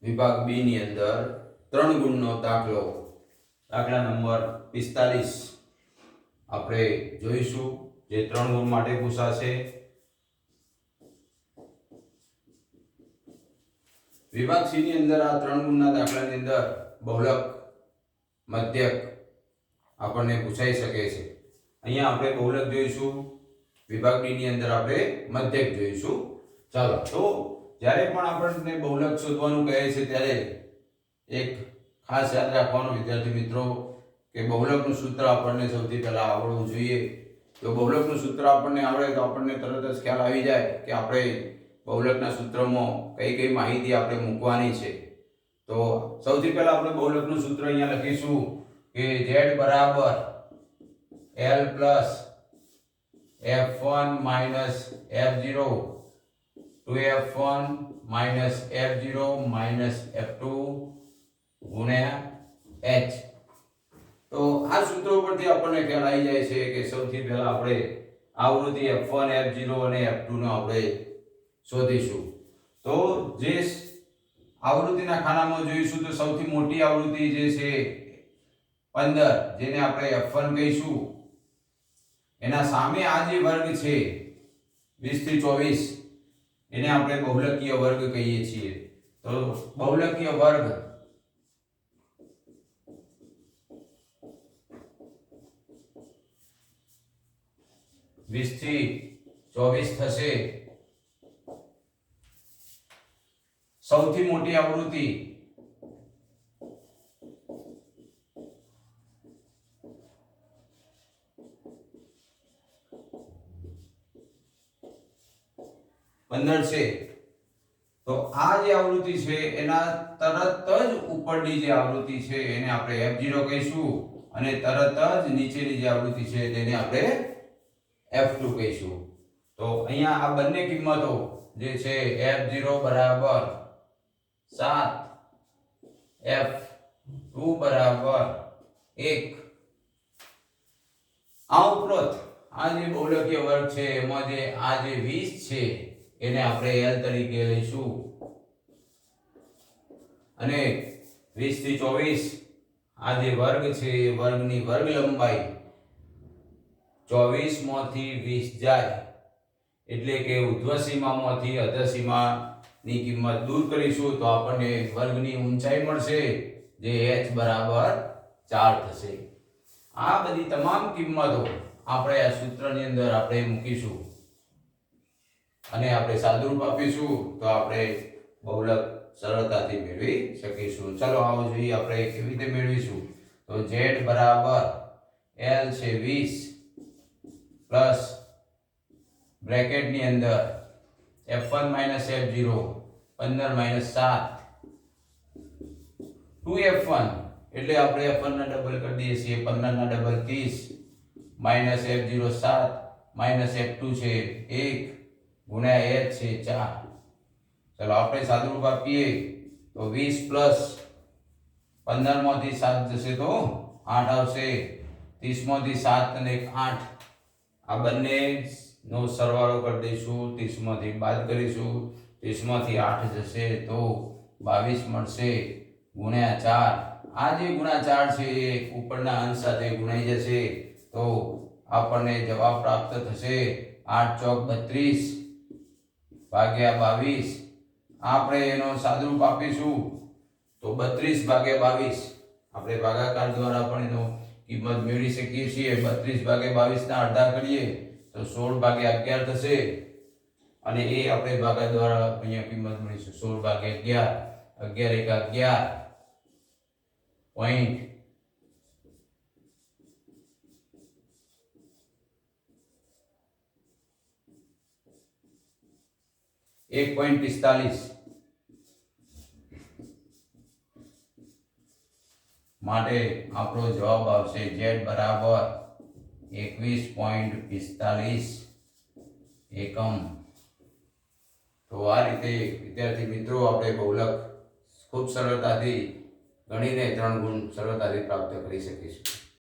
વિભાગ બી ની અંદર 3 ગુણનો દાખલો દાખલા નંબર 45 આપણે જોઈશું જે 3 ગુણ માટે પૂછાશે। વિભાગ સી ની અંદર આ 3 ગુણના દાખલાની અંદર બહુલક મધ્યક આપણને પૂછાઈ શકે છે। અહીંયા આપણે બહુલક જોઈશું, વિભાગ ડી ની અંદર આપણે મધ્યક જોઈશું। ચાલો તો જ્યારે પણ આપણને બહુલક શોધવાનું કહે છે ત્યારે એક ખાસ યાદ રાખવાનું વિદ્યાર્થી મિત્રો કે બહુલકનું સૂત્ર આપણને સૌથી પહેલા આવડવું જોઈએ। જો બહુલકનું સૂત્ર આપણને આવડે તો આપણને તરત જ ખ્યાલ આવી જાય કે આપણે બહુલકના સૂત્રમાં કઈ કઈ માહિતી આપણે મૂકવાની છે। તો સૌથી પહેલા આપણે બહુલકનું સૂત્ર અહીંયા લખીશું કે z બરાબર l plus f1 minus f0 2f1 minus f0 minus f2 ગુણ્યા h। તો આ સૂત્રો પરથી આપણને ખ્યાલ આવી જાય છે કે સૌથી પહેલા આપણે આવૃત્તિ f1 f0 અને f2 નો આપણે શોધીશું। તો જે આવૃત્તિના ખાનામાં જોઈશું તો સૌથી મોટી આવૃત્તિ જે છે 15 જેને આપણે f1 કહીશું, એના સામે આ જે વર્ગ છે 20 થી 24 એને આપણે બહુલકીય વર્ગ કહીએ છીએ। તો બહુલકીય વર્ગ વીસ થી 24 થશે। સૌથી મોટી આવૃત્તિ છે। તો આ જે આવૃત્તિ છે એના તરત જ ઉપરની જે આવૃત્તિ છે એને આપણે f0 કહીશું અને તરત જ નીચેની જે આવૃત્તિ છે તેને આપણે f2 કહીશું। તો અહીંયા આ બંને કિંમતો જે છે f0 બરાબર 7, f2 બરાબર 1। આ ઉપરાંત આ જે બહુલકીય વર્ગ છે એમાં જે આ જે 20 છે એને આપણે l તરીકે લઈશું અને 20 થી 24 આ જે વર્ગ છે એ વર્ગની વર્ગ લંબાઈ 24 માંથી 20 જાય એટલે કે ઉર્ધ્વ સીમામાંથી અધર સીમાની કિંમત દૂર કરીશું તો આપણને વર્ગની ઊંચાઈ મળશે જે h બરાબર 4 થશે। આ બધી તમામ કિંમતો આપણે આ સૂત્રની અંદર આપણે મૂકીશું અને આપણે સાદુરૂપ આપીશું તો આપણે બહુલક સરળતાથી મેળવી શકીશું। ચલો આવો જોઈએ આપણે કેવી રીતે મેળવીશું। તો z બરાબર l છે 20 પ્લસ બ્રેકેટ ની અંદર f1 minus f0 15 minus 7 2f1 એટલે આપણે f1 ના ડબલ કરી દઈએ છીએ 15 ના double 30 minus f0 7 minus f2 છે 1 ગુણ્યા h છે 4। ચલો આપણે સાદુરૂપ આપીએ તો 20 પ્લસ 15 માંથી 7 જશે તો 8 આવશે, 30 માંથી 7 અને 8 આ બંને નો સરવાળો કરી દઈશું, 30 માંથી બાદ કરીશું, 30 માંથી 8 જશે તો 22 મળશે ગુણ્યા 4। આ જે ગુણ્યા 4 છે એ ઉપરના અંશ સાથે ગુણાઈ જશે તો આપણને જવાબ પ્રાપ્ત થશે 8 ચોક 32 ભાગ્યા 22। આપણે એનો સાદુરૂપ આપીશું તો 32 ભાગ્યા 22 આપણે ભાગાકાર દ્વારા પણ એનો કિંમત મેળવી શકીએ છીએ। 32 ભાગ્યા 22 ના અડધા કરીએ તો 16 ભાગ્યા 11 થશે અને એ આપણે ભાગા દ્વારા અહીંયા કિંમત મળીશું 16 ભાગ્યા 11 11 એકા 11 પોઈન્ટ 1.45 માટે આપણો જવાબ આવશે z બરાબર 21.45 એકમ। તો આ રીતે વિદ્યાર્થી મિત્રો આપણે બહુલક ખૂબ સરળતાથી ગણીને 3 ગુણ સરળતાથી પ્રાપ્ત કરી શકીશું।